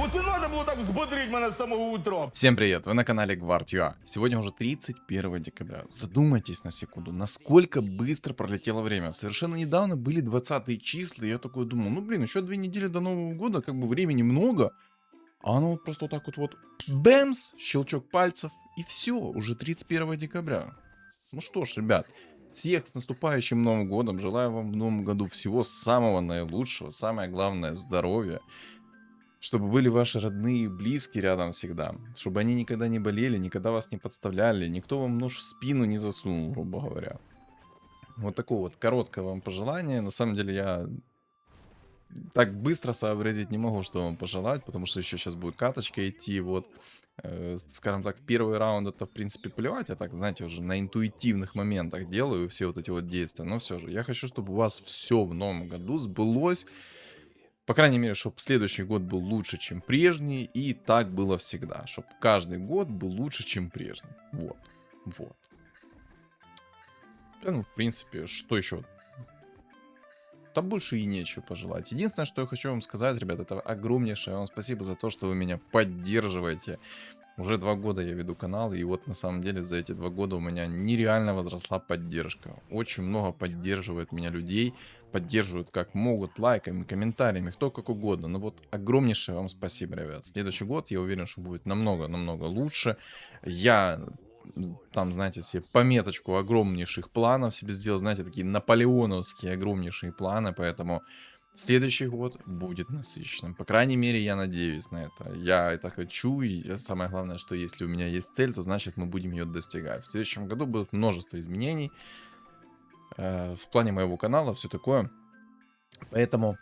Оце надо було так взбодрить мене з самого утра. Всем привет, вы на канале Гвард.ua. Сегодня уже 31 декабря. Задумайтесь на секунду, насколько быстро пролетело время. Совершенно недавно были 20-е числа, и я такой думал, ну блин, еще 2 недели до Нового года, как бы времени много. А оно вот просто вот так вот бэмс, щелчок пальцев, и все, уже 31 декабря. Ну что ж, ребят, всех с наступающим Новым годом. Желаю вам в Новом году всего самого наилучшего, самое главное здоровья. Чтобы были ваши родные и близкие рядом всегда. Чтобы они никогда не болели, никогда вас не подставляли, никто вам нож в спину не засунул, грубо говоря. Вот такое вот короткое вам пожелание. На самом деле я так быстро сообразить не могу, что вам пожелать, потому что еще сейчас будет каточка идти, вот. Скажем так, первый раунд это в принципе плевать, я так, знаете, уже на интуитивных моментах делаю все вот эти вот действия. Но все же, я хочу, чтобы у вас все в новом году сбылось. По крайней мере, чтобы следующий год был лучше, чем прежний, и так было всегда. Чтобы каждый год был лучше, чем прежний. Вот. Вот. Да, ну, в принципе, что еще? Там больше и нечего пожелать. Единственное, что я хочу вам сказать, ребят, это огромнейшее вам спасибо за то, что вы меня поддерживаете. Уже 2 года я веду канал, и вот на самом деле за эти 2 года у меня нереально возросла поддержка. Очень много поддерживает меня людей, поддерживают как могут, лайками, комментариями, кто как угодно. Но вот огромнейшее вам спасибо, ребят. Следующий год, я уверен, что будет намного-намного лучше. Я там, знаете, себе пометочку огромнейших планов себе сделал, знаете, такие наполеоновские огромнейшие планы, поэтому... Следующий год будет насыщенным. По крайней мере, я надеюсь на это. Я это хочу. И самое главное, что если у меня есть цель, то значит мы будем ее достигать. В следующем году будет множество изменений в плане моего канала, все такое. Поэтому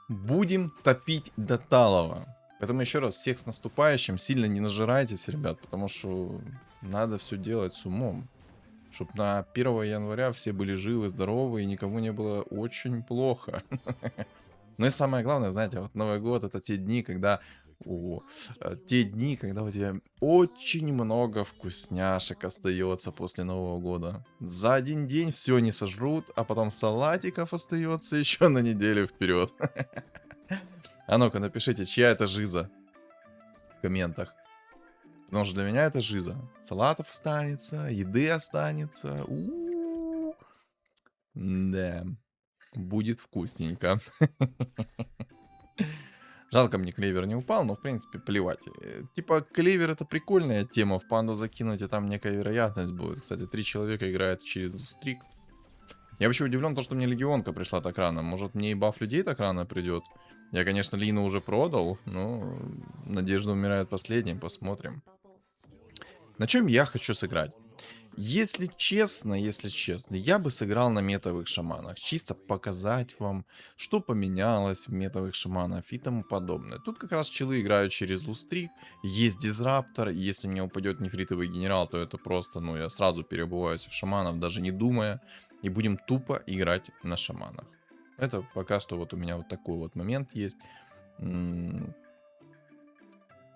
будем топить до талого. Поэтому еще раз всех с наступающим. Сильно не нажирайтесь, ребят, потому что надо все делать с умом. Чтобы на 1 января все были живы, здоровы и никому не было очень плохо. Ну и самое главное, знаете, вот Новый год это те дни, когда у тебя очень много вкусняшек остается после Нового года. За один день все не сожрут, а потом салатиков остается еще на неделю вперед. А ну-ка напишите, чья это жиза в комментах. Потому что для меня это жиза. Салатов останется, еды останется. Да, будет вкусненько. Жалко, мне клевер не упал, но в принципе плевать. Типа клевер это прикольная тема, в панду закинуть, и там некая вероятность будет. Кстати, 3 человека играют через стрик. Я вообще удивлен, то, что мне легионка пришла так рано. Может, мне и баф людей так рано придет. Я, конечно, Лину уже продал, но надежда умирает последним, посмотрим. На чем я хочу сыграть? Если честно, я бы сыграл на метовых шаманах. Чисто показать вам, что поменялось в метовых шаманах и тому подобное. Тут как раз челы играют через лустрик, есть дизраптор. Если мне упадет нефритовый генерал, то это просто, ну, я сразу перебываюсь в шаманов, даже не думая. И будем тупо играть на шаманах. Это пока что вот у меня вот такой вот момент есть. И,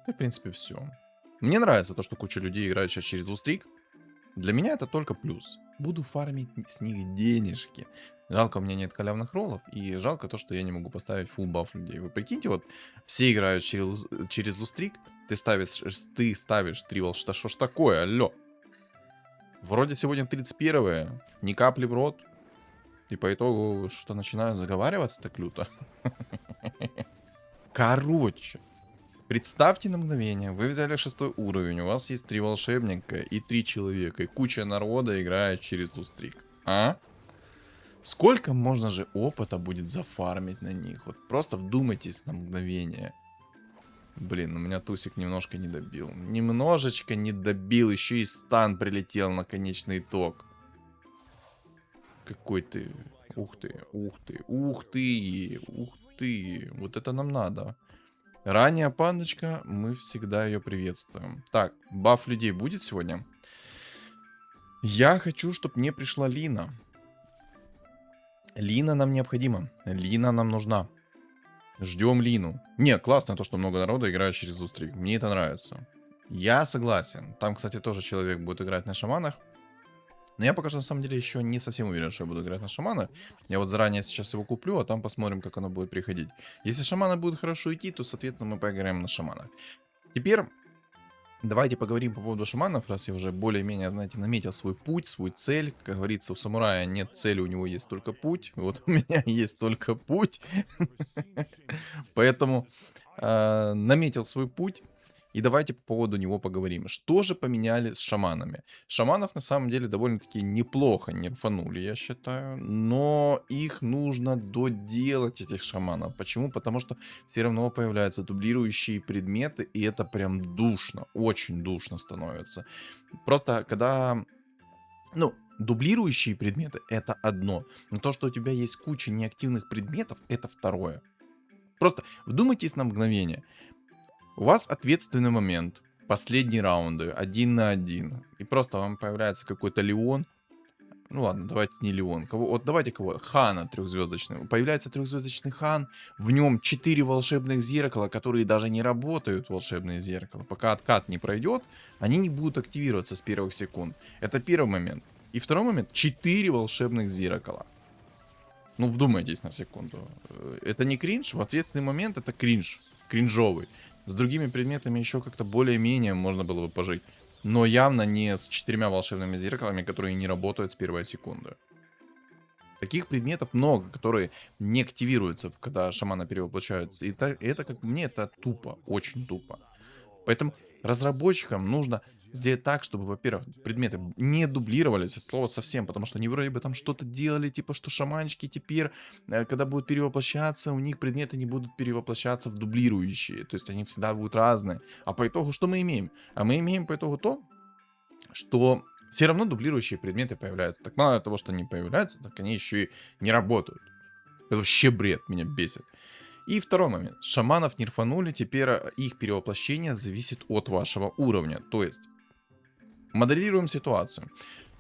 в принципе, все. Мне нравится то, что куча людей играет сейчас через лустрик. Для меня это только плюс. Буду фармить с них денежки. Жалко, у меня нет халявных роллов. И жалко то, что я не могу поставить фулл баф людей. Вы прикиньте, вот все играют через лустрик. Ты ставишь 3 волшта. Что ж такое, алло? Вроде сегодня 31-е. Ни капли в рот. И по итогу что-то начинаю заговариваться так люто. Короче. Представьте на мгновение, вы взяли 6 уровень, у вас есть 3 волшебника и 3 человека, и куча народа играет через лустрик. А? Сколько можно же опыта будет зафармить на них? Вот просто вдумайтесь на мгновение. Блин, у меня тусик немножко не добил. Немножечко не добил, еще и стан прилетел на конечный итог. Какой ты... Ух ты, ух ты, ух ты, ух ты. Вот это нам надо. Ранняя пандочка, мы всегда ее приветствуем. Так, баф людей будет сегодня? Я хочу, чтобы мне пришла Лина. Лина нам необходима. Лина нам нужна. Ждем Лину. Не, классно то, что много народа играет через лустрик. Мне это нравится. Я согласен. Там, кстати, тоже человек будет играть на шаманах. Но я пока что на самом деле еще не совсем уверен, что я буду играть на шамана. Я вот заранее сейчас его куплю, а там посмотрим, как оно будет приходить. Если шамана будет хорошо идти, то, соответственно, мы поиграем на шамана. Теперь давайте поговорим по поводу шаманов, раз я уже более-менее, знаете, наметил свой путь, свою цель. Как говорится, у самурая нет цели, у него есть только путь. Вот у меня есть только путь. Поэтому наметил свой путь. И давайте по поводу него поговорим. Что же поменяли с шаманами? Шаманов на самом деле довольно-таки неплохо нерфанули, я считаю. Но их нужно доделать, этих шаманов. Почему? Потому что все равно появляются дублирующие предметы, и это прям душно. Очень душно становится. Просто когда... Ну, дублирующие предметы это одно. Но то, что у тебя есть куча неактивных предметов, это второе. Просто вдумайтесь на мгновение. У вас ответственный момент. Последние раунды. 1 на 1. И просто вам появляется какой-то Леон. Ну ладно, давайте не Леон. Кого? Вот давайте кого? Хана трехзвездочный. Появляется трехзвездочный хан. В нем 4 волшебных зеркала, которые даже не работают, волшебные зеркала. Пока откат не пройдет, они не будут активироваться с первых секунд. Это первый момент. И второй момент. 4 волшебных зеркала. Ну, вдумайтесь на секунду. Это не кринж. В ответственный момент это кринж. Кринжовый. С другими предметами еще как-то более-менее можно было бы пожить. Но явно не с 4 волшебными зеркалами, которые не работают с первой секунды. Таких предметов много, которые не активируются, когда шамана перевоплощаются. И это как мне, это тупо. Очень тупо. Поэтому разработчикам нужно сделать так, чтобы, во-первых, предметы не дублировались от слова совсем, потому что они вроде бы там что-то делали, типа, что шаманчики теперь, когда будут перевоплощаться, у них предметы не будут перевоплощаться в дублирующие, то есть они всегда будут разные. А по итогу что мы имеем? А мы имеем по итогу то, что все равно дублирующие предметы появляются. Так мало того, что они появляются, так они еще и не работают. Это вообще бред, меня бесит. И второй момент. Шаманов нерфанули, теперь их перевоплощение зависит от вашего уровня. То есть, моделируем ситуацию.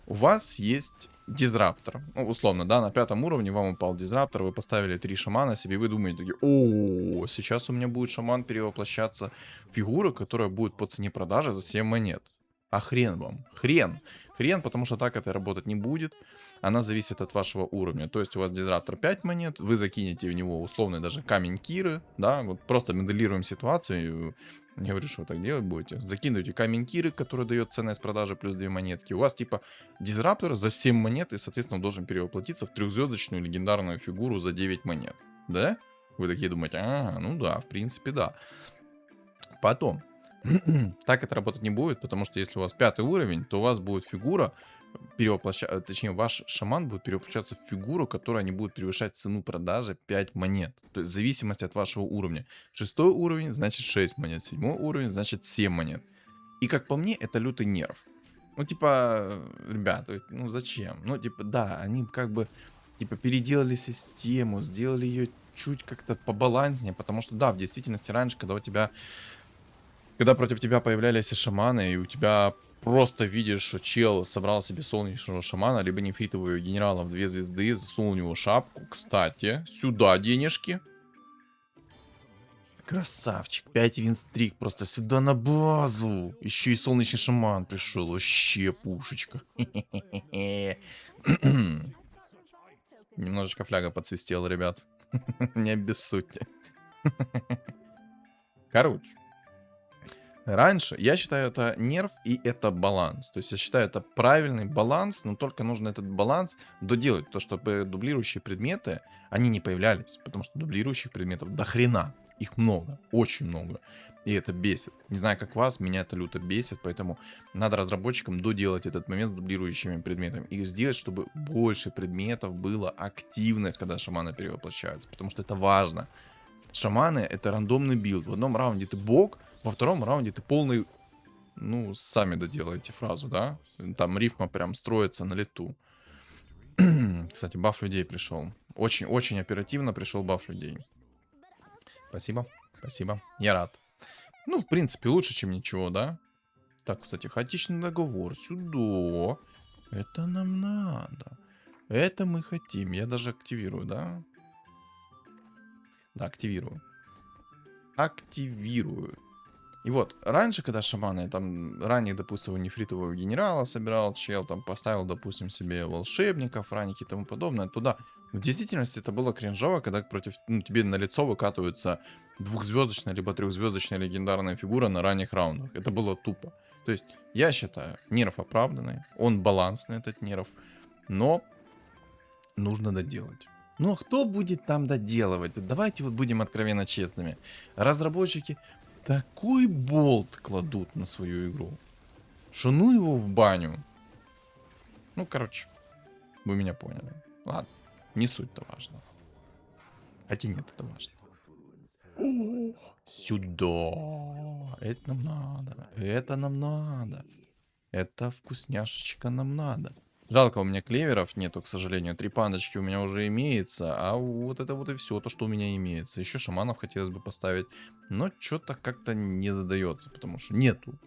У вас есть дизраптор. Ну, условно, да, на 5 уровне вам упал дизраптор, вы поставили 3 шамана себе, вы думаете, такие, о, сейчас у меня будет шаман перевоплощаться в фигуру, которая будет по цене продажи за 7 монет. А хрен вам. Хрен. Хрен, потому что так это работать не будет. Она зависит от вашего уровня. То есть у вас дизраптор 5 монет, вы закинете в него условный даже камень Киры, да, вот просто моделируем ситуацию. Не говорю, что вы так делать будете. Закидываете камень Киры, который дает ценность продажи плюс 2 монетки. У вас типа дизраптор за 7 монет и, соответственно, должен перевоплотиться в трехзвездочную легендарную фигуру за 9 монет. Да? Вы такие думаете, ага, ну да, в принципе, да. Потом, так это работать не будет, потому что если у вас 5 уровень, то у вас будет фигура точнее, ваш шаман будет перевоплощаться в фигуру, которая не будет превышать цену продажи 5 монет. То есть в зависимости от вашего уровня. 6 уровень значит 6 монет, 7 уровень значит 7 монет. И как по мне, это лютый нерв. Ну, типа, ребята, ну зачем? Ну, типа, да, они как бы, типа, переделали систему, сделали ее чуть как-то побаланснее, потому что, да, в действительности раньше, когда против тебя появлялись шаманы, и у тебя просто видишь, что чел собрал себе солнечного шамана, либо нефритового генерала в 2 звезды, засунул в него шапку. Кстати, сюда денежки. Красавчик. 5 винстрик просто сюда на базу. Еще и солнечный шаман пришел. Вообще пушечка. Немножечко фляга подсвистела, ребят. Не обессудьте. Короче. Раньше, я считаю, это нерв и это баланс. То есть я считаю, это правильный баланс, но только нужно этот баланс доделать. То, чтобы дублирующие предметы, они не появлялись. Потому что дублирующих предметов до хрена. Их много, очень много. И это бесит. Не знаю, как вас, меня это люто бесит. Поэтому надо разработчикам доделать этот момент с дублирующими предметами. И сделать, чтобы больше предметов было активных, когда шаманы перевоплощаются. Потому что это важно. Шаманы — это рандомный билд. В одном раунде ты бог, во втором раунде ты полный... Ну, сами доделаете фразу, да? Там рифма прям строится на лету. Кстати, баф людей пришел. Очень оперативно пришел баф людей. Спасибо, спасибо. Я рад. Ну, в принципе, лучше, чем ничего, да? Так, кстати, хаотичный договор. Сюда. Это нам надо. Это мы хотим. Я даже активирую, да? Да, активирую. Активирую. И вот, раньше, когда шаманы, там, ранних, допустим, нефритового генерала собирал чел, там, поставил, допустим, себе волшебников, ранних и тому подобное, туда. В действительности это было кринжово, когда против, ну, тебе на лицо выкатывается двухзвездочная либо трехзвездочная легендарная фигура на ранних раундах. Это было тупо. То есть, я считаю, нерв оправданный, он балансный, этот нерв, но нужно доделать. Ну, а кто будет там доделывать? Давайте вот будем откровенно честными. Разработчики такой болт кладут на свою игру, что ну его в баню. Ну, короче, вы меня поняли. Ладно, не суть-то важно. Хотя нет, это важно. Сюда. Это нам надо. Это нам надо. Это вкусняшечка нам надо. Жалко, у меня клеверов нету, к сожалению. 3 пандочки у меня уже имеется. А вот это вот и все, то, что у меня имеется. Еще шаманов хотелось бы поставить. Но что-то как-то не задается, потому что нету.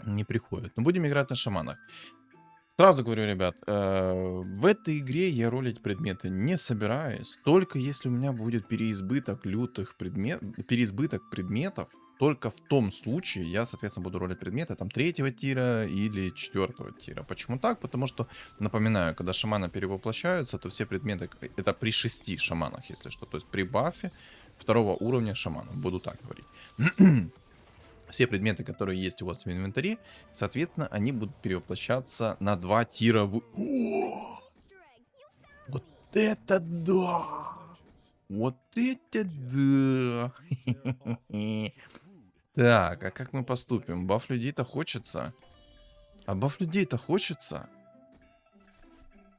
Не приходит. Но будем играть на шаманах. Сразу говорю, ребят, в этой игре я ролить предметы не собираюсь. Только если у меня будет переизбыток переизбыток предметов. Только в том случае я, соответственно, буду ролить предметы там 3-го тира или 4-го тира. Почему так? Потому что, напоминаю, когда шаманы перевоплощаются, то все предметы, это при 6 шаманах, если что. То есть при бафе 2-го уровня шамана, буду так говорить. Все предметы, которые есть у вас в инвентаре, соответственно, они будут перевоплощаться на 2 тира в... Вот это да! Вот это да! Так, а как мы поступим? Баф людей-то хочется. А баф людей-то хочется.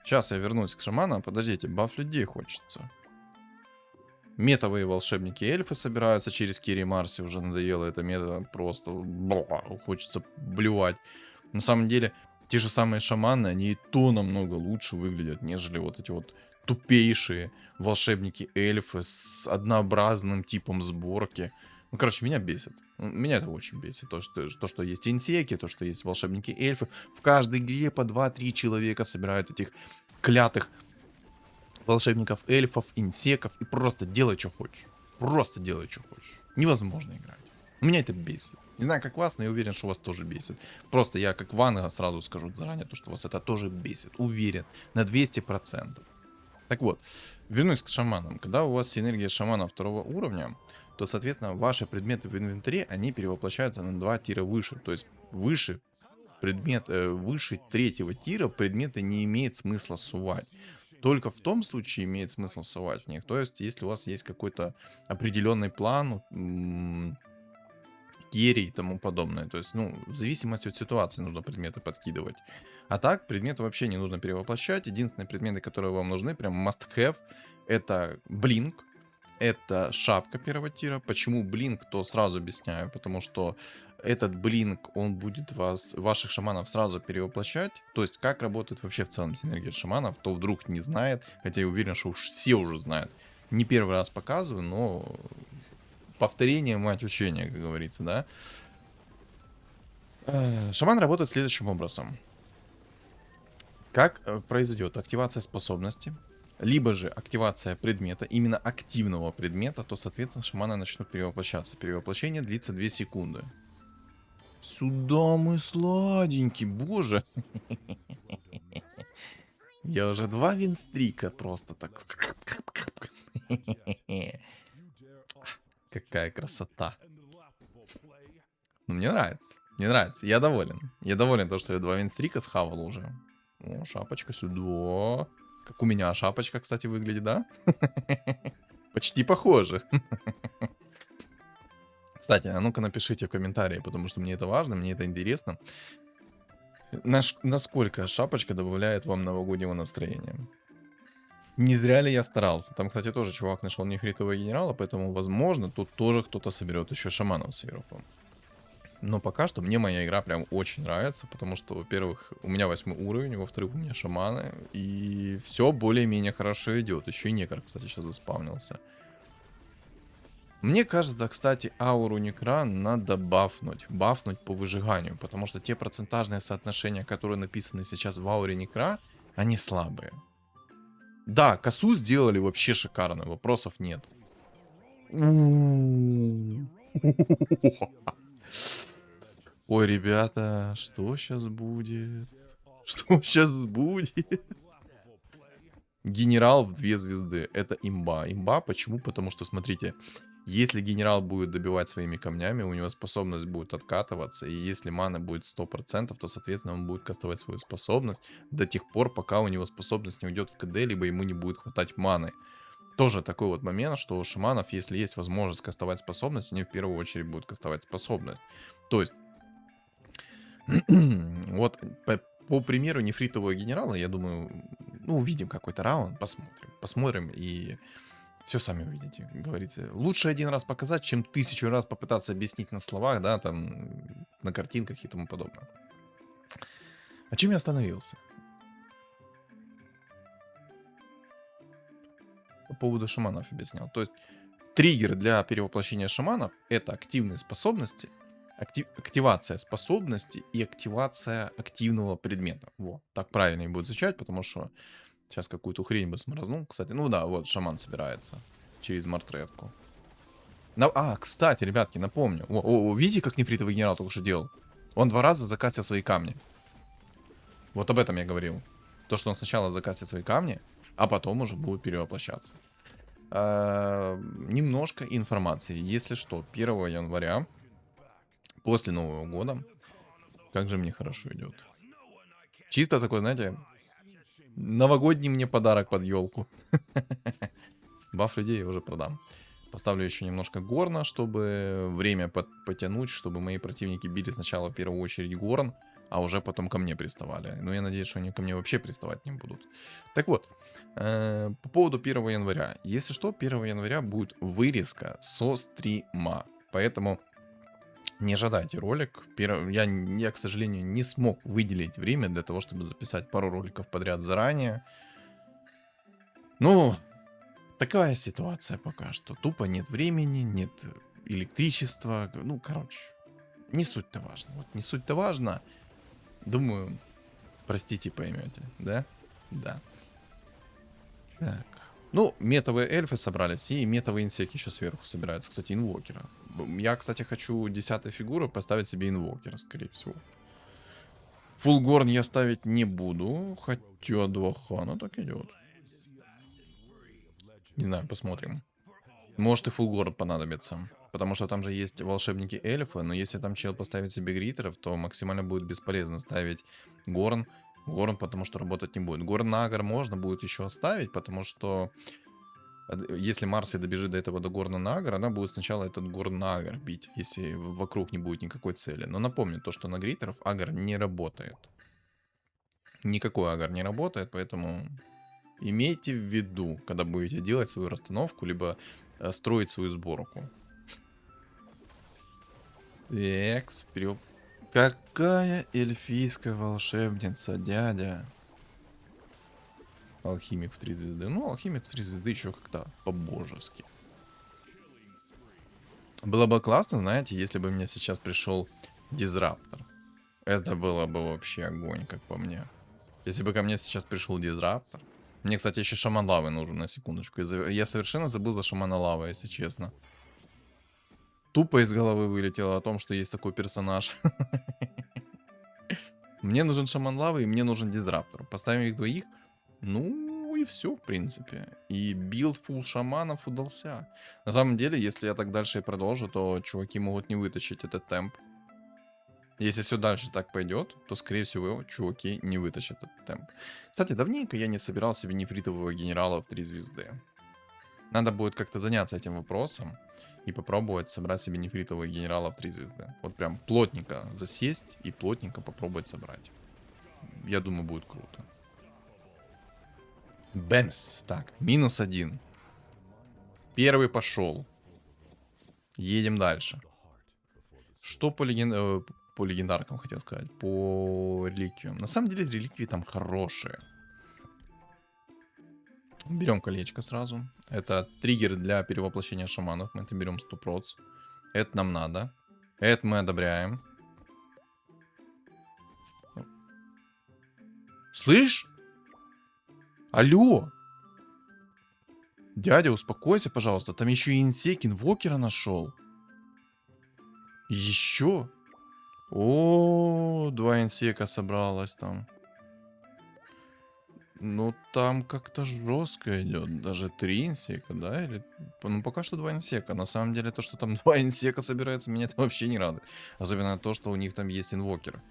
Сейчас я вернусь к шаманам. Подождите, баф людей хочется. Метовые волшебники эльфы собираются через Кири Марси. Уже надоело это мета. Просто хочется блевать. На самом деле, те же самые шаманы, они и то намного лучше выглядят, нежели вот эти вот тупейшие волшебники эльфы с однообразным типом сборки. Ну, короче, меня бесит. Меня это очень бесит. То, что есть инсеки, то, что есть волшебники эльфы. В каждой игре по 2-3 человека собирают этих клятых волшебников эльфов, инсеков. И просто делай, что хочешь. Просто делай, что хочешь. Невозможно играть. Меня это бесит. Не знаю, как вас, но я уверен, что вас тоже бесит. Просто я, как Ванга, сразу скажу заранее, то, что вас это тоже бесит. Уверен. На 200%. Так вот, вернусь к шаманам. Когда у вас синергия шамана 2-го уровня, то, соответственно, ваши предметы в инвентаре, они перевоплощаются на 2 тира выше. То есть выше выше 3-го тира предметы не имеет смысла сувать. Только в том случае имеет смысл сувать в них. То есть, если у вас есть какой-то определенный план, керри и тому подобное. То есть, ну, в зависимости от ситуации нужно предметы подкидывать. А так, предметы вообще не нужно перевоплощать. Единственные предметы, которые вам нужны, прям must have, это блинк, это шапка 1-го тира. Почему блинк, то сразу объясняю. Потому что этот блинк, он будет ваших шаманов сразу перевоплощать. То есть, как работает вообще в целом синергия шаманов, кто вдруг не знает, хотя я уверен, что уж все уже знают. Не первый раз показываю, но повторение, мать учения, как говорится, да. Шаман работает следующим образом. Как произойдет активация способности, либо же активация предмета, именно активного предмета, то, соответственно, шаманы начнут перевоплощаться. Перевоплощение длится 2 секунды. Сюда, мой сладенький, боже. Я уже 2 винстрика просто так. Какая красота. Ну, мне нравится. Мне нравится. Я доволен. Я доволен, то, что я 2 винстрика схавал уже. О, шапочка сюда. Как у меня шапочка, кстати, выглядит, да? Почти похоже. Кстати, а ну-ка напишите в комментарии, потому что мне это важно, мне это интересно. Насколько шапочка добавляет вам новогоднего настроения? Не зря ли я старался? Там, кстати, тоже чувак нашел нефритового генерала, поэтому, возможно, тут тоже кто-то соберет еще шаманов сверху. Но пока что мне моя игра прям очень нравится, потому что, во-первых, у меня 8 уровень, во-вторых, у меня шаманы, и все более-менее хорошо идет. Еще и некр, кстати, сейчас заспавнился. Мне кажется, кстати, ауру некра надо бафнуть по выжиганию, потому что те процентажные соотношения, которые написаны сейчас в ауре некра, они слабые. Да, косу сделали вообще шикарно, вопросов нет. Ой, ребята, что сейчас будет? Что сейчас будет? Генерал в 2 звезды. Это имба. Имба почему? Потому что, смотрите, если генерал будет добивать своими камнями, у него способность будет откатываться. И если мана будет 100%, то, соответственно, он будет кастовать свою способность до тех пор, пока у него способность не уйдет в КД, либо ему не будет хватать маны. Тоже такой вот момент, что у шаманов, если есть возможность кастовать способность, они в первую очередь будут кастовать способность. То есть, вот по примеру нефритового генерала, я думаю, ну, увидим какой-то раунд, посмотрим. Посмотрим и все сами увидите, как говорится. Лучше один раз показать, чем 1000 раз попытаться объяснить на словах, да, там, на картинках и тому подобное. А чем я остановился? По поводу шаманов объяснял. То есть, триггер для перевоплощения шаманов — это активные способности, активация способности и активация активного предмета. Вот, так правильнее будет звучать, потому что сейчас какую-то хрень бы сморознул. Кстати, ну да, вот шаман собирается через мартретку. Кстати, ребятки, напомню. Видите, как нефритовый генерал только что делал? Он 2 раза закастил свои камни. Вот об этом я говорил. То, что он сначала закастит свои камни, а потом уже будет перевоплощаться. Немножко информации. Если что, 1 января, после Нового года, как же мне хорошо идет. Чисто такой, знаете, новогодний мне подарок под елку. Баф людей я уже продам. Поставлю еще немножко горна, чтобы время потянуть, чтобы мои противники били сначала в первую очередь горн, а уже потом ко мне приставали. Но я надеюсь, что они ко мне вообще приставать не будут. Так вот, по поводу 1 января. Если что, 1 января будет вырезка со стрима. Поэтому не ожидайте ролик. Я, к сожалению, не смог выделить время для того, чтобы записать пару роликов подряд заранее. Ну, такая ситуация пока что. Тупо нет времени, нет электричества. Ну, короче, не суть-то важно. Вот не суть-то важно. Думаю, простите, поймете, да? Да. Так. Ну, метовые эльфы собрались, и метовый инсек еще сверху собирается. Кстати, инвокера. Я, кстати, хочу 10-й фигуру поставить себе инвокера, скорее всего. Фулгорн я ставить не буду, хотя 2 хана так идет. Не знаю, посмотрим. Может и фулгорн понадобится. Потому что там же есть волшебники эльфы, но если там чел поставит себе гритеров, то максимально будет бесполезно ставить горн. Горн, потому что работать не будет. Горн на агр можно будет еще оставить, потому что если Марси добежит до этого до горна на агр, она будет сначала этот горн на агр бить, если вокруг не будет никакой цели. Но напомню, то, что на гритеров агр не работает. Никакой агр не работает, поэтому имейте в виду, когда будете делать свою расстановку, либо строить свою сборку. Экс, вперед. Какая эльфийская волшебница, дядя. Алхимик в 3 звезды. Ну, алхимик в 3 звезды еще как-то по-божески. Было бы классно, знаете, если бы мне сейчас пришел Дизраптор. Это было бы вообще огонь, как по мне. Если бы ко мне сейчас пришел Дизраптор. Мне, кстати, еще шаман лавы нужен, на секундочку. Я совершенно забыл за шамана лавы, если честно. Тупо из головы вылетело о том, что есть такой персонаж. Мне нужен шаман лавы и мне нужен дизраптор. Поставим их двоих. Ну и все, в принципе. И билд фул шаманов удался. На самом деле, если я так дальше и продолжу, то чуваки могут не вытащить этот темп. Если все дальше так пойдет, то, скорее всего, чуваки не вытащат этот темп. Кстати, давненько я не собирал себе нефритового генерала в 3 звезды. Надо будет как-то заняться этим вопросом. И попробовать собрать себе нефритового генерала в 3 звезды. Вот прям плотненько засесть и плотненько попробовать собрать. Я думаю, будет круто. Бэмс. Так, -1. Первый пошел. Едем дальше. Что по легендаркам, хотел сказать? По реликвиям. На самом деле реликвии там хорошие. Берем колечко сразу. Это триггер для перевоплощения шаманов. Мы это берем 100%. Это нам надо. Это мы одобряем. Слышь? Алло? Дядя, успокойся, пожалуйста. Там еще и инсек инвокера нашел. Еще? О, 2 инсека собралось там. Ну, там как-то жестко идет. Даже 3 инсека, да? Или... Ну, пока что 2 инсека. На самом деле, то, что там 2 инсека собирается, меня это вообще не радует. Особенно то, что у них там есть инвокер.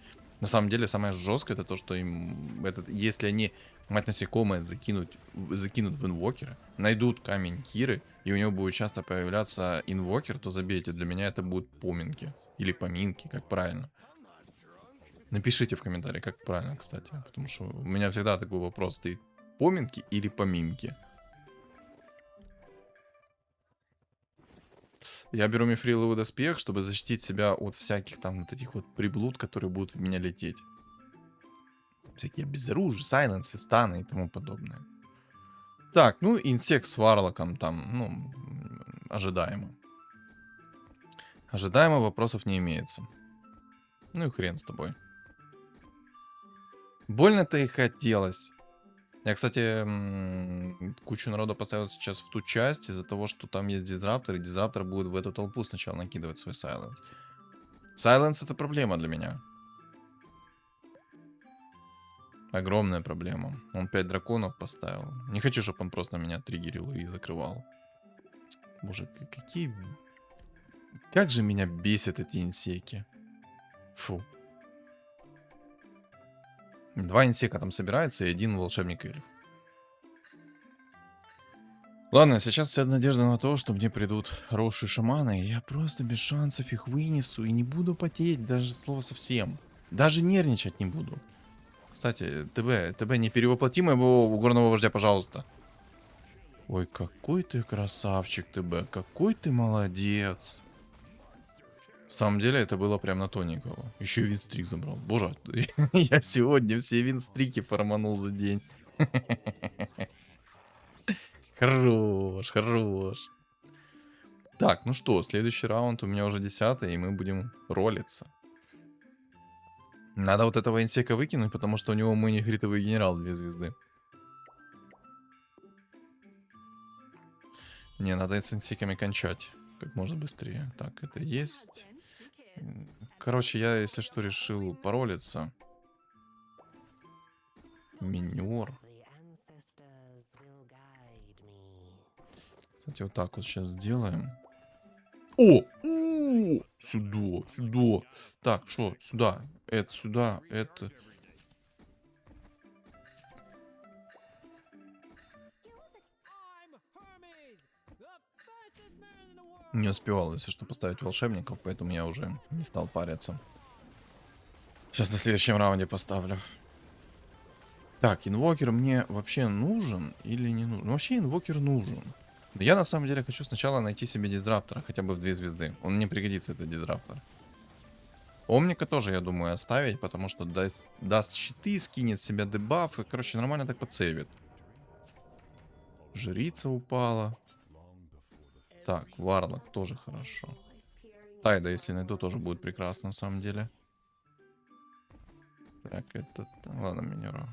На самом деле, самое жесткое, это то, что им... если они, мать насекомое, закинут в инвокера, найдут камень Киры, и у него будет часто появляться инвокер, то забейте, для меня это будут поминки. Или поминки, как правильно. Напишите в комментарии, как правильно, кстати. Потому что у меня всегда такой вопрос стоит. Поминки или поминки? Я беру мифриловый доспех, чтобы защитить себя от всяких там вот этих вот приблуд, которые будут в меня лететь. Всякие безоружие, сайленсы, станы и тому подобное. Так, ну инсект с варлоком там, ну, ожидаемо. Ожидаемо, вопросов не имеется. Ну и хрен с тобой. Больно-то и хотелось. Я, кстати, кучу народа поставил сейчас в ту часть из-за того, что там есть дизраптор, и дизраптор будет в эту толпу сначала накидывать свой сайленс. Сайленс — это проблема для меня. Огромная проблема. Он 5 драконов поставил. Не хочу, чтобы он просто меня триггерил и закрывал. Боже, какие... Как же меня бесят эти инсеки. Фу. 2 инсека там собирается и 1 волшебник эльф. Ладно, сейчас вся надежда на то, что мне придут хорошие шаманы, и я просто без шансов их вынесу и не буду потеть даже слова совсем. Даже нервничать не буду. Кстати, ТБ, не перевоплоти моего горного вождя, пожалуйста. Ой, какой ты красавчик, ТБ, какой ты молодец. В самом деле, это было прям на тоненького. Еще и винстрик забрал. Боже, я сегодня все винстрики форманул за день. Хорош, хорош. Так, ну что, следующий раунд у меня уже 10-й, и мы будем ролиться. Надо вот этого инсека выкинуть, потому что у него мой нефритовый генерал 2 звезды. Не, надо с инсеками кончать как можно быстрее. Так, это есть. Короче, я, если что, решил поролиться. Минер. Кстати, вот так вот сейчас сделаем. О! Сюда, сюда. Так, что? Сюда. Это сюда. Это... Не успевал, если что, поставить волшебников, поэтому я уже не стал париться. Сейчас на следующем раунде поставлю. Так, инвокер мне вообще нужен или не нужен? Ну, вообще инвокер нужен. Но я на самом деле хочу сначала найти себе дизраптора, хотя бы в 2 звезды. Он мне пригодится, этот дизраптор. Омника тоже, я думаю, оставить, потому что даст щиты, скинет с себя дебафы. Короче, нормально так подсейвит. Жрица упала. Так, варлок тоже хорошо. Тайда, если найду, тоже будет прекрасно, на самом деле. Так, это... Ладно, минера.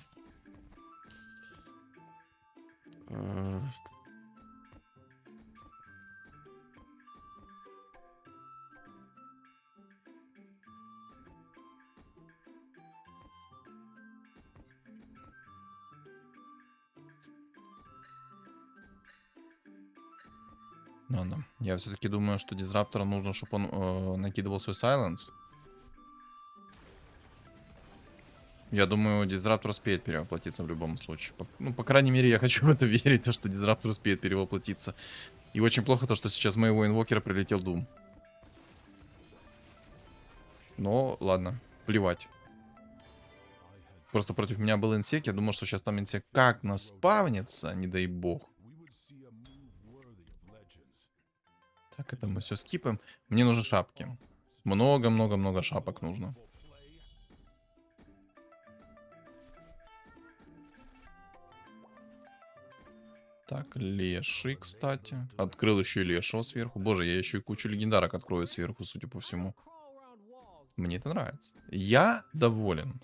Ладно. Я все-таки думаю, что дизраптору нужно, чтобы он накидывал свой сайленс. Я думаю, дизраптор успеет перевоплотиться в любом случае. Ну, по крайней мере, я хочу в это верить, то, что дизраптор успеет перевоплотиться. И очень плохо то, что сейчас моего инвокера прилетел Дум. Но, ладно, плевать. Просто против меня был инсек, я думал, что сейчас там инсек как наспавнится, не дай бог. Так, это мы все скипаем. Мне нужны шапки. Много-много-много шапок нужно. Так, леший, кстати. Открыл еще и лешего сверху. Боже, я еще и кучу легендарок открою сверху, судя по всему. Мне это нравится. Я доволен.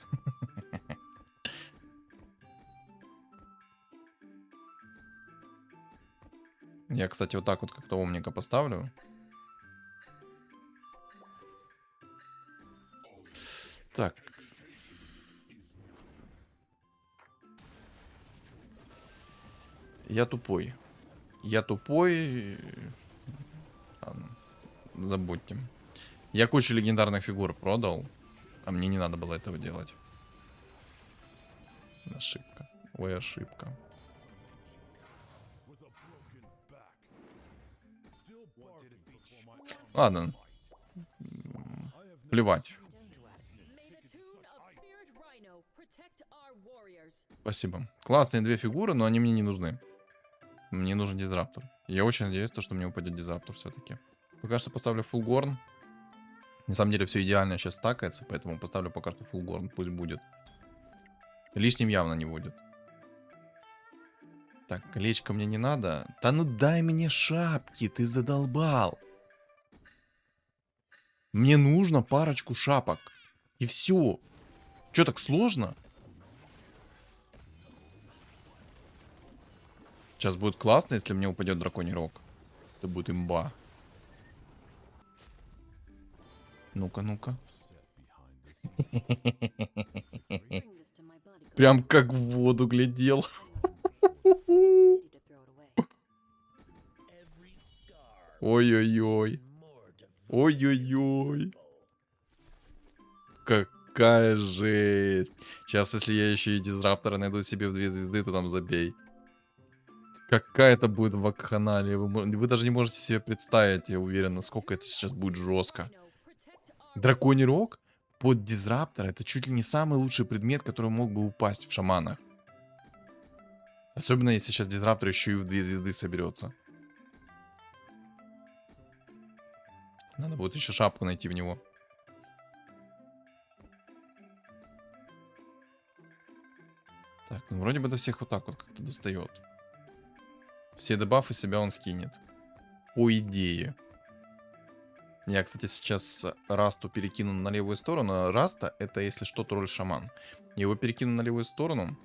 Я, кстати, вот так вот как-то омника поставлю. Так. Я тупой. Я тупой. Ладно, забудьте. Я кучу легендарных фигур продал, а мне не надо было этого делать. Ошибка. Ой, ошибка. Ладно. Плевать. Спасибо. Классные две фигуры, но они мне не нужны. Мне нужен дизраптор. Я очень надеюсь, что мне упадет дизраптор все-таки. Пока что поставлю фулгорн. На самом деле все идеально сейчас стакается, поэтому поставлю пока что фулгорн. Пусть будет. Лишним явно не будет. Так, колечко мне не надо. Да ну дай мне шапки, ты задолбал. Мне нужно парочку шапок. И все. Че, так сложно? Сейчас будет классно, если мне упадет драконий рог. Это будет имба. Ну-ка, ну-ка. Прям как в воду глядел. Ой-ой-ой. Ой-ой-ой. Какая жесть. Сейчас, если я еще и дизраптора найду себе в 2 звезды, то там забей. Какая это будет вакханалия. Вы даже не можете себе представить, я уверен, насколько это сейчас будет жестко. Драконий рог под дизраптор — это чуть ли не самый лучший предмет, который мог бы упасть в шаманах. Особенно, если сейчас дизраптор еще и в 2 звезды соберется. Надо будет еще шапку найти в него. Так, ну вроде бы до всех вот так вот как-то достает. Все дебафы себя он скинет. По идее. Я, кстати, сейчас Расту перекину на левую сторону. Раста — это, если что, тролль шаман. Я его перекину на левую сторону.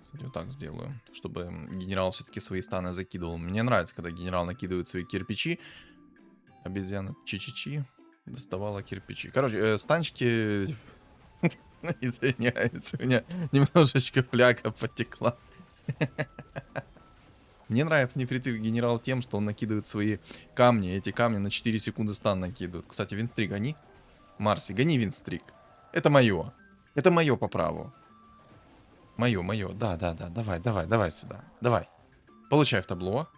Кстати, вот так сделаю, чтобы генерал все-таки свои станы закидывал. Мне нравится, когда генерал накидывает свои кирпичи. Обезьяна Чи-Чи-Чи доставала кирпичи. Короче, станчики... Извиняюсь, у меня немножечко фляга потекла. Мне нравится нефритовый генерал тем, что он накидывает свои камни. Эти камни на 4 секунды стан накидывают. Кстати, винстрик гони. Марси, гони винстрик. Это мое. Это мое по праву. Мое. Да. Давай сюда. Давай. Получай в табло.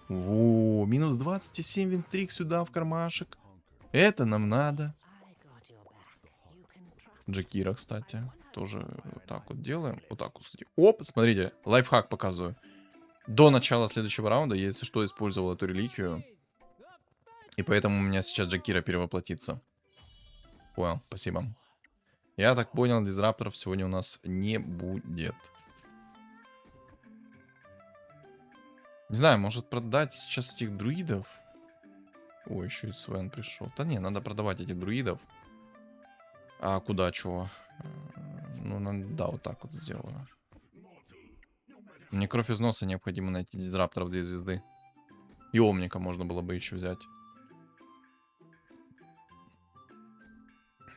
О, минус 27 винстрик сюда в кармашек. Это нам надо. Джакира, кстати. Тоже вот так вот делаем. Вот так вот, кстати. Оп, смотрите, лайфхак показываю. До начала следующего раунда я, если что, использовал эту реликвию. И поэтому у меня сейчас Джакира перевоплотится. Понял, спасибо. Я так понял, дизрапторов сегодня у нас не будет. Не знаю, может продать сейчас этих друидов? О, еще и Свен пришел. Да не, надо продавать этих друидов. А куда, чего? Ну, да, вот так вот сделаю. Мне кровь из носа необходимо найти дизрапторов 2 звезды. И Омника можно было бы еще взять.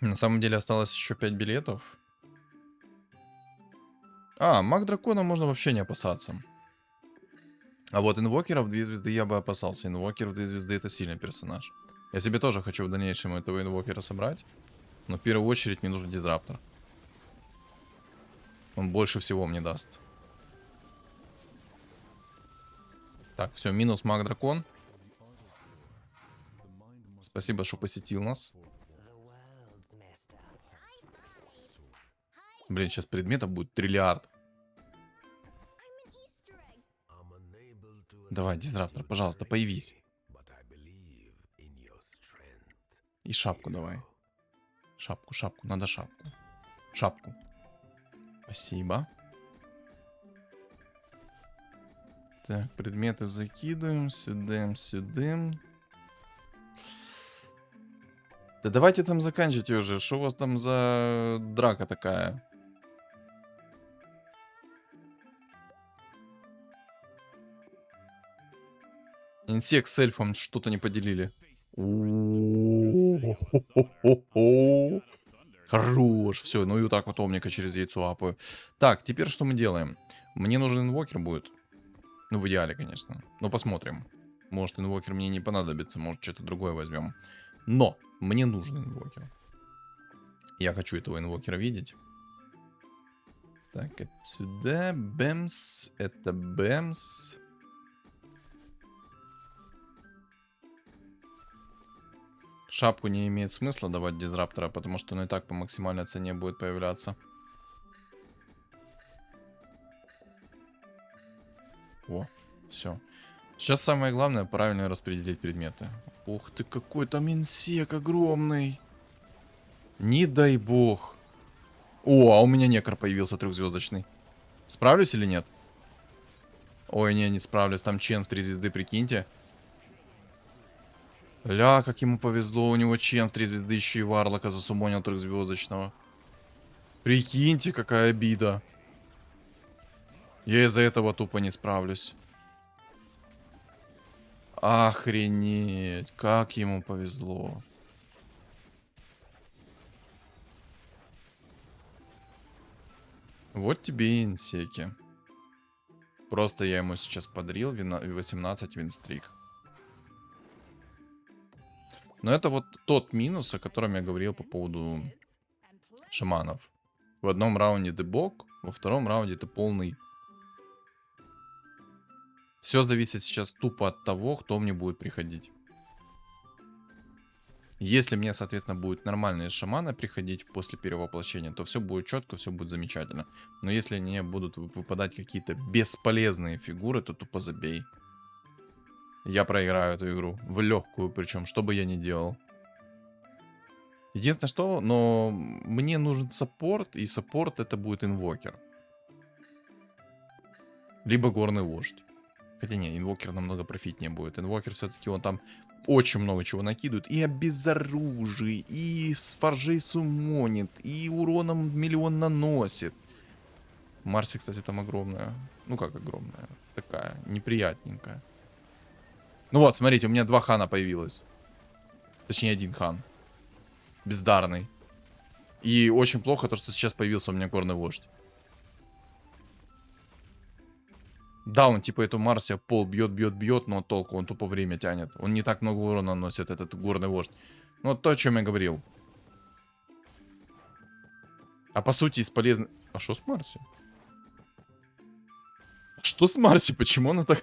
На самом деле осталось еще 5 билетов. А, маг дракона можно вообще не опасаться. А вот инвокеров 2 звезды я бы опасался. Инвокер в 2 звезды — это сильный персонаж. Я себе тоже хочу в дальнейшем этого инвокера собрать. Но в первую очередь мне нужен дизраптор. Он больше всего мне даст. Так, все, минус маг дракон. Спасибо, что посетил нас. Блин, сейчас предметов будет триллиард. Давай, дизраптор, пожалуйста, появись. И шапку давай. Шапку, надо шапку. Шапку. Спасибо. Так, предметы закидываем. Сюда. Да давайте там заканчивайте уже. Что у вас там за драка такая? Инсект с эльфом что-то не поделили. О-хо-хо-хо-хо. Хорош. Все, ну и вот так вот омника через яйцо апаю. Так, теперь что мы делаем? Мне нужен инвокер будет. Ну, в идеале, конечно. Но посмотрим. Может, инвокер мне не понадобится. Может, что-то другое возьмем. Но мне нужен инвокер. Я хочу этого инвокера видеть. Так, это сюда. Бэмс. Это бэмс. Шапку не имеет смысла давать дизраптора, потому что он и так по максимальной цене будет появляться. О, все. Сейчас самое главное правильно распределить предметы. Ух ты, какой там инсек огромный. Не дай бог. О, а у меня некр появился трехзвездочный. Справлюсь или нет? Ой, не справлюсь. Там чен в 3 звезды, прикиньте. Ля, как ему повезло. У него чен в 3 звезды еще и варлока засумонил трехзвездочного. Прикиньте, какая обида. Я из-за этого тупо не справлюсь. Охренеть, как ему повезло. Вот тебе и инсеки. Просто я ему сейчас подарил 18 винстрик. Но это вот тот минус, о котором я говорил по поводу шаманов. В одном раунде ты бог, во втором раунде ты полный. Все зависит сейчас тупо от того, кто мне будет приходить. Если мне, соответственно, будут нормальные шаманы приходить после перевоплощения, то все будет четко, все будет замечательно. Но если мне будут выпадать какие-то бесполезные фигуры, то тупо забей. Я проиграю эту игру. В легкую, причем, что бы я ни делал. Единственное, что, но мне нужен саппорт, и саппорт это будет инвокер. Либо горный вождь. Хотя не, инвокер намного профитнее будет. Инвокер все-таки он там очень много чего накидывает. И обезоружи, и с форжей сумонит, и уроном миллион наносит. Марси, кстати, там огромная. Ну как огромная? Такая, неприятненькая. Ну вот, смотрите, у меня 2 хана появилось. Точнее, 1 хан. Бездарный. И очень плохо то, что сейчас появился у меня горный вождь. Да, он типа эту Марсия пол бьет, но толку, он тупо время тянет. Он не так много урона наносит, этот горный вождь. Ну, вот то, о чем я говорил. А по сути, из полезных... А что с Марси? Что с Марси? Почему она так...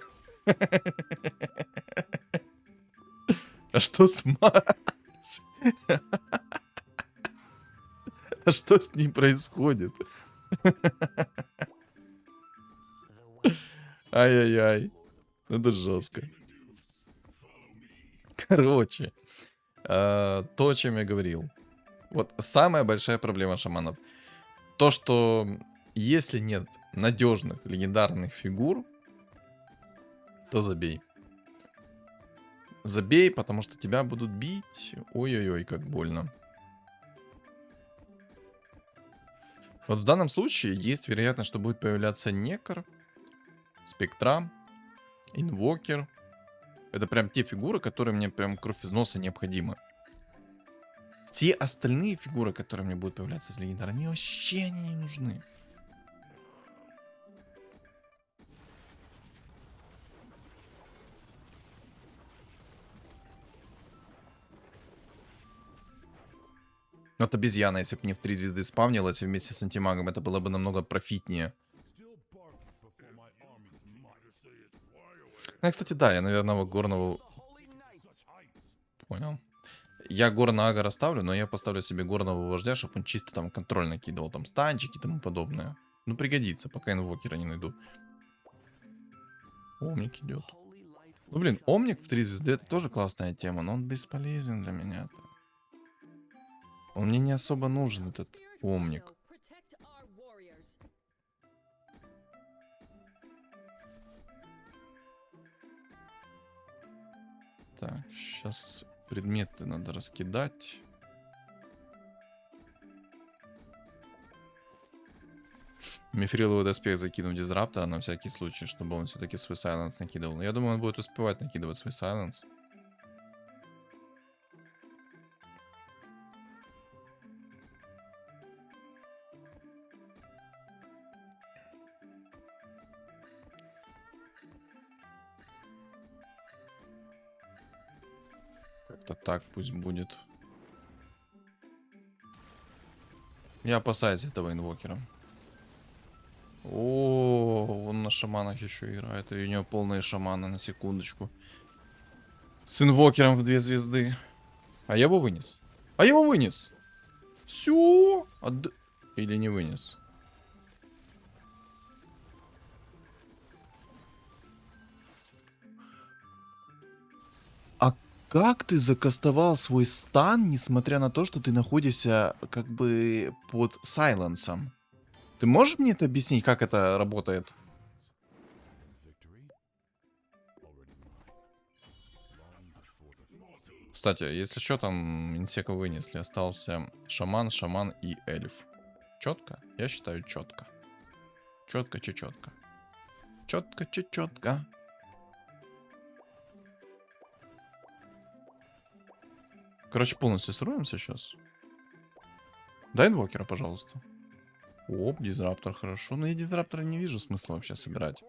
А что с Марси? А что с ней происходит? Ай-яй-яй. Это жестко. Короче. То, о чем я говорил. Вот самая большая проблема шаманов. То, что если нет надежных легендарных фигур, то забей. Забей, потому что тебя будут бить. Ой-ой-ой, как больно. Вот в данном случае есть вероятность, что будет появляться некр, спектра, инвокер. Это прям те фигуры, которые мне прям кровь из носа необходимы. Все остальные фигуры, которые мне будут появляться из легендарных, мне вообще они не нужны. Вот обезьяна, если бы мне в 3 звезды спавнилась вместе с антимагом, это было бы намного профитнее. Ну, кстати, да, я, наверное, горного... Понял. Я горного ага расставлю, но я поставлю себе горного вождя, чтобы он чисто там контроль накидывал, там станчики и тому подобное. Ну, пригодится, пока инвокера не найду. Омник идет. Ну, блин, Омник в 3 звезды это тоже классная тема, но он бесполезен для меня. Он мне не особо нужен, этот Омник. Так, сейчас предметы надо раскидать. Мифриловый доспех закину дизраптора на всякий случай, чтобы он все-таки свой сайленс накидывал. Я думаю, он будет успевать накидывать свой сайленс. Как-то так пусть будет. Я опасаюсь этого инвокера. О, он на шаманах еще играет. И у него полные шаманы, на секундочку. С инвокером в 2 звезды. А я его вынес. А я его вынес. Все. Или не вынес. А как ты закастовал свой стан, несмотря на то, что ты находишься как бы под сайленсом? Ты можешь мне это объяснить, как это работает? Кстати, если что, там инсека вынесли. Остался шаман, шаман и эльф. Четко? Я считаю четко. Четко, четко. Четко, четко. Короче, полностью сруемся сейчас. Дай инвокера, пожалуйста. Оп, дизраптор, хорошо. Но я дизраптора не вижу смысла вообще собирать.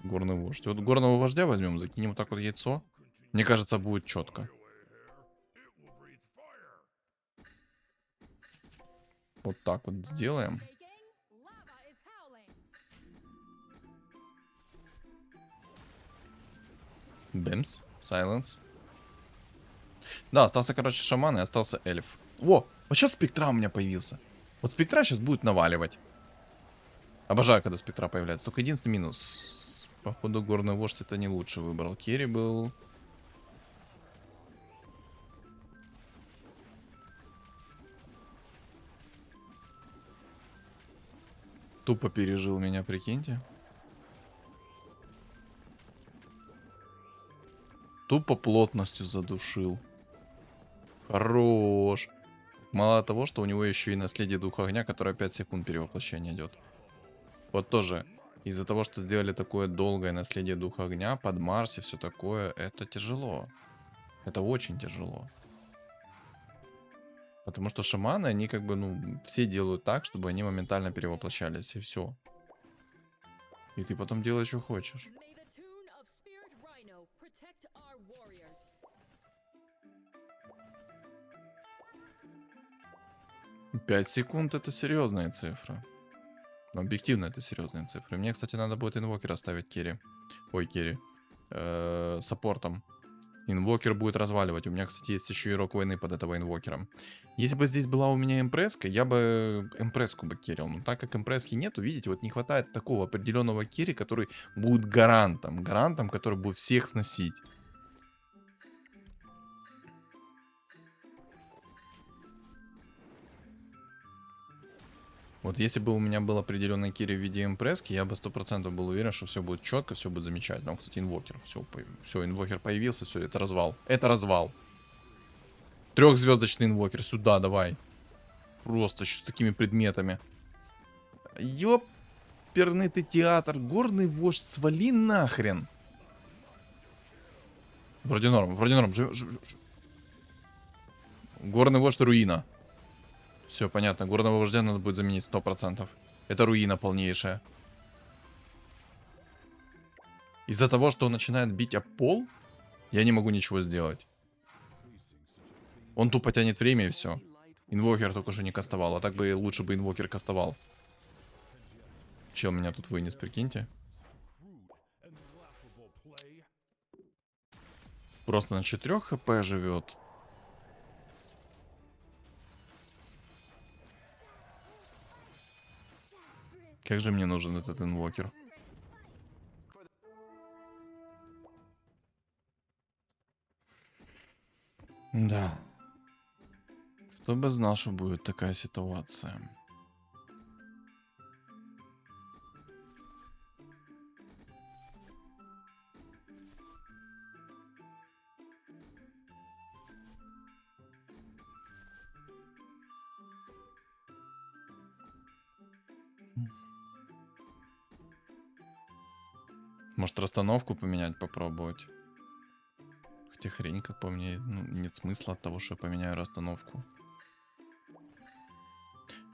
Горный вождь. Вот горного вождя возьмем, закинем вот так вот яйцо. Мне кажется, будет четко. Вот так вот сделаем. Бэмс. Сайленс. Да, остался, короче, шаман и остался эльф. Во! Вот сейчас спектра у меня появился. Вот спектра сейчас будет наваливать. Обожаю, когда спектра появляется. Только единственный минус. Походу, горный вождь это не лучший выбрал. Керри был... Тупо пережил меня, прикиньте. Тупо плотностью задушил. Хорош. Мало того, что у него еще и наследие духа огня, которое 5 секунд перевоплощения идет. Вот тоже. Из-за того, что сделали такое долгое наследие духа огня, под Марс и все такое, это тяжело. Это очень тяжело. Потому что шаманы, они как бы, ну, все делают так, чтобы они моментально перевоплощались, и все. И ты потом делаешь, что хочешь. 5 секунд это серьезная цифра. Объективно это серьезные цифры. Мне, кстати, надо будет инвокера ставить керри. Ой, керри. Саппортом. Инвокер будет разваливать. У меня, кстати, есть еще и рок войны под этого инвокера. Если бы здесь была у меня импресска, я бы импресску бы керрил. Но так как импресски нету, видите, вот не хватает такого определенного керри, который будет гарантом. Гарантом, который будет всех сносить. Вот если бы у меня был определенный керри в виде импресски, я бы 100% был уверен, что все будет четко, все будет замечательно. Кстати, инвокер. Все, инвокер появился, все, это развал. Это развал. 3-звездочный инвокер, сюда, давай. Просто с такими предметами. Ёперный ты театр. Горный вождь, свали нахрен. Вроде норм, вроде норм. Горный вождь, руина. Все, понятно. Горного вождя надо будет заменить 100%. Это руина полнейшая. Из-за того, что он начинает бить об пол, я не могу ничего сделать. Он тупо тянет время и все. Инвокер только что не кастовал. А так бы лучше бы инвокер кастовал. Чел меня тут вынес, прикиньте. Просто на 4 хп живет. Как же мне нужен этот инвокер? Да. Кто бы знал, что будет такая ситуация. Может, расстановку поменять, попробовать? Хотя хрень, как по мне, ну, нет смысла от того, что я поменяю расстановку.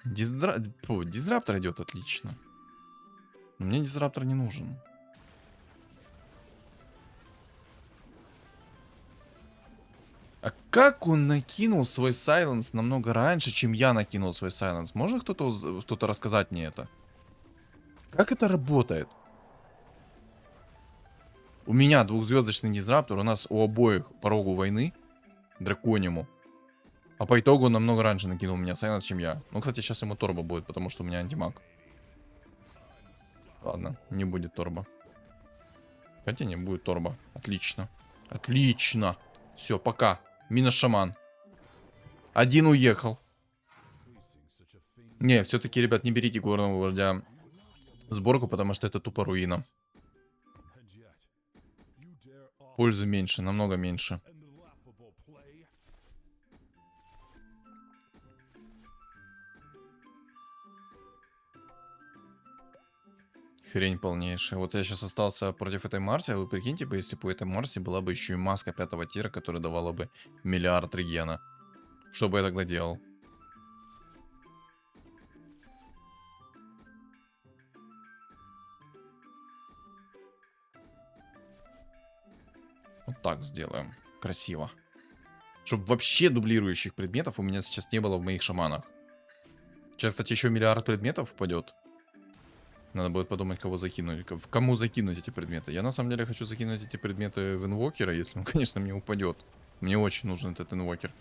Дизраптор идет отлично. Но мне дизраптор не нужен. А как он накинул свой сайленс намного раньше, чем я накинул свой сайленс? Может кто-то рассказать мне это? Как это работает? У меня двухзвездочный дизраптор, у нас у обоих по рогу войны, дракониуму. А по итогу он намного раньше накинул меня сайленс, чем я. Ну, кстати, сейчас ему торбо будет, потому что у меня антимаг. Ладно, не будет торбо. Хотя не будет торбо. Отлично. Отлично. Все, пока. Минус шаман. Один уехал. Не, все-таки, ребят, не берите горного вождя сборку, потому что это тупо руина. Пользы меньше, намного меньше. Хрень полнейшая. Вот я сейчас остался против этой Марси, а вы прикиньте бы, если бы у этой Марси была бы еще и маска 5-го тира, которая давала бы миллиард регена. Что бы я тогда делал? Вот так сделаем. Красиво. Чтобы вообще дублирующих предметов у меня сейчас не было в моих шаманах. Сейчас, кстати, еще миллиард предметов упадет. Надо будет подумать, кого закинуть. Кому закинуть эти предметы. Я на самом деле хочу закинуть эти предметы в инвокера, если он, конечно, мне упадет. Мне очень нужен этот инвокер.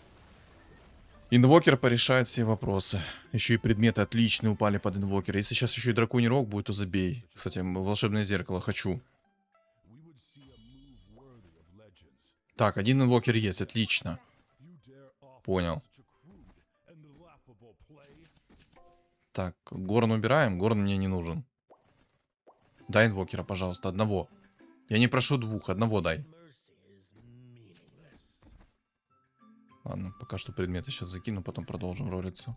Инвокер порешает все вопросы. Еще и предметы отличные упали под инвокер. Если сейчас еще и драконий рог будет, то забей. Кстати, волшебное зеркало хочу. Так, один инвокер есть, отлично. Понял. Так, Горн убираем. Горн мне не нужен. Дай инвокера, пожалуйста, одного. Я не прошу двух, одного дай. Ладно, пока что предметы сейчас закину, потом продолжим ролиться.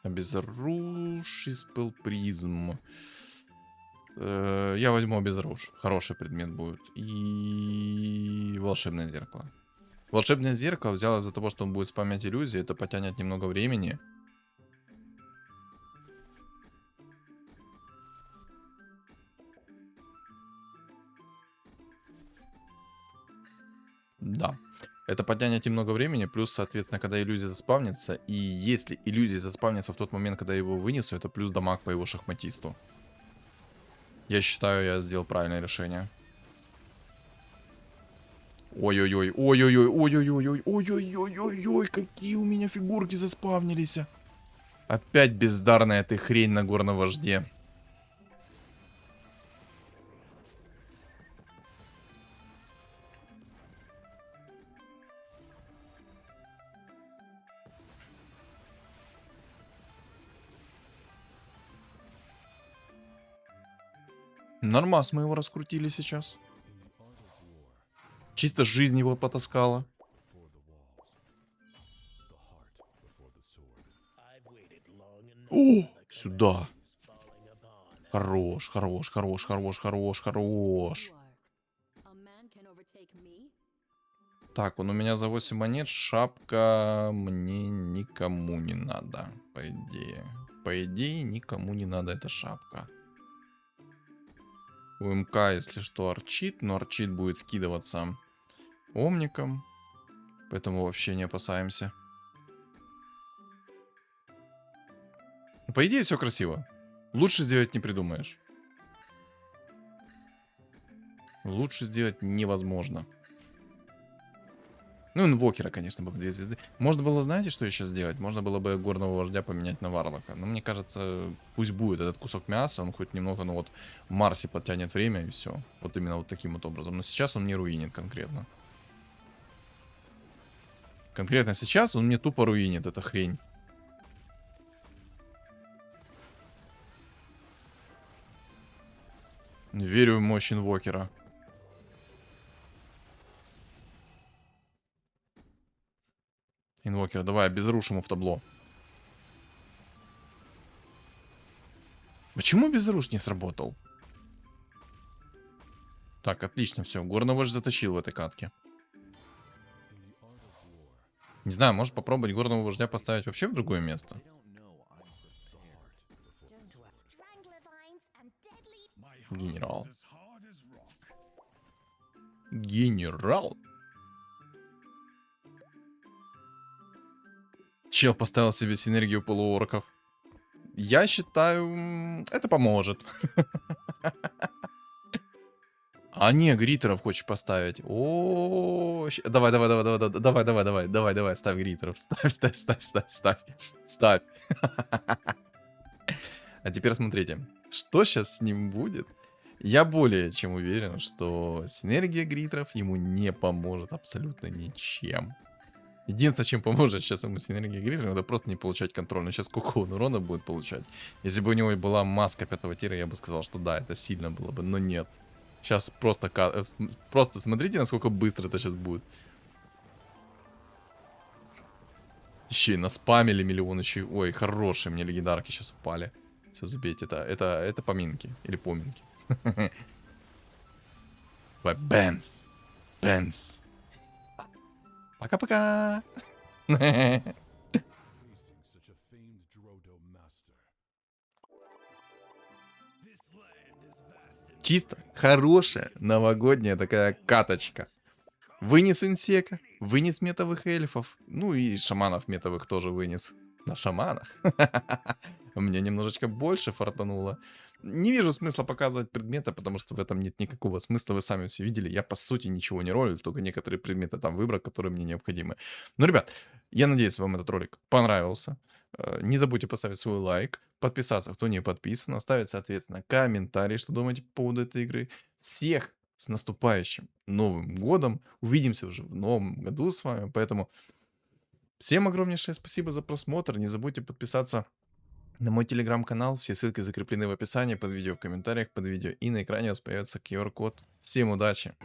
Обезоружь, испыл призм. Я возьму обезоружь. Хороший предмет будет. И волшебное зеркало. Волшебное зеркало взял из-за того, что он будет спамять иллюзии. Это потянет немного времени. Да. Это потянет немного времени, плюс, соответственно, когда иллюзия заспавнится, и если иллюзия заспавнится в тот момент, когда я его вынесу, это плюс дамаг по его шахматисту. Я считаю, я сделал правильное решение. Ой-ой-ой, ой-ой-ой, ой-ой-ой, ой-ой-ой-ой-ой, какие у меня фигурки заспавнились. Опять бездарная ты хрень на горном вожде. Нормас мы его раскрутили сейчас. Чисто жизнь его потаскала. О, сюда. Хорош, хорош, хорош, хорош, хорош, хорош. Так, он у меня за 8 монет. Шапка мне никому не надо, по идее. По идее, никому не надо эта шапка. У МК, если что, арчит, но арчит будет скидываться омником. Поэтому вообще не опасаемся. По идее, все красиво. Лучше сделать не придумаешь. Лучше сделать невозможно. Ну, инвокера, конечно, бы в 2 звезды. Можно было, знаете, что еще сделать? Можно было бы горного вождя поменять на варлока. Но мне кажется, пусть будет этот кусок мяса, он хоть немного, ну вот, Марсе подтянет время и все. Вот именно вот таким вот образом. Но сейчас он не руинит конкретно. Конкретно сейчас он мне тупо руинит, эта хрень. Верю в мощь инвокера. Инвокер, давай, обезрушим его в табло. Почему безруш не сработал? Так, отлично, все. Горный вождь затащил в этой катке. Не знаю, может попробовать горного вождя поставить вообще в другое место? Генерал. Генерал? Чел поставил себе синергию полуорков. Я считаю, это поможет. А не, гритеров хочешь поставить. О, давай, давай, давай, давай, давай, давай, давай, давай, давай, ставь гритеров. Ставь, ставь, ставь, ставь, ставь. Ставь. А теперь смотрите, что сейчас с ним будет. Я более чем уверен, что синергия гритеров ему не поможет абсолютно ничем. Единственное, чем поможет сейчас ему синергия гритеров, это просто не получать контроль. Но сейчас сколько он урона будет получать? Если бы у него была маска 5 тира, я бы сказал, что да, это сильно было бы, но нет. Сейчас просто смотрите, насколько быстро это сейчас будет. Еще и наспамили миллион еще. Ой, хорошие мне легендарки сейчас упали. Все, забейте, это поминки или поминки. Бэмс. Бэмс. Пока-пока. Чисто хорошая новогодняя такая каточка. Вынес инсека, вынес метовых эльфов, ну и шаманов метовых тоже вынес. На шаманах. Мне немножечко больше фартануло. Не вижу смысла показывать предметы, потому что в этом нет никакого смысла. Вы сами все видели. Я, по сути, ничего не ролил, только некоторые предметы там выбрал, которые мне необходимы. Ну, ребят, я надеюсь, вам этот ролик понравился. Не забудьте поставить свой лайк, подписаться, кто не подписан, оставить, соответственно, комментарий, что думаете по поводу этой игры. Всех с наступающим Новым годом. Увидимся уже в новом году с вами. Поэтому всем огромнейшее спасибо за просмотр. Не забудьте подписаться на мой телеграм-канал. Все ссылки закреплены в описании под видео, в комментариях под видео. И на экране у вас появится QR-код. Всем удачи!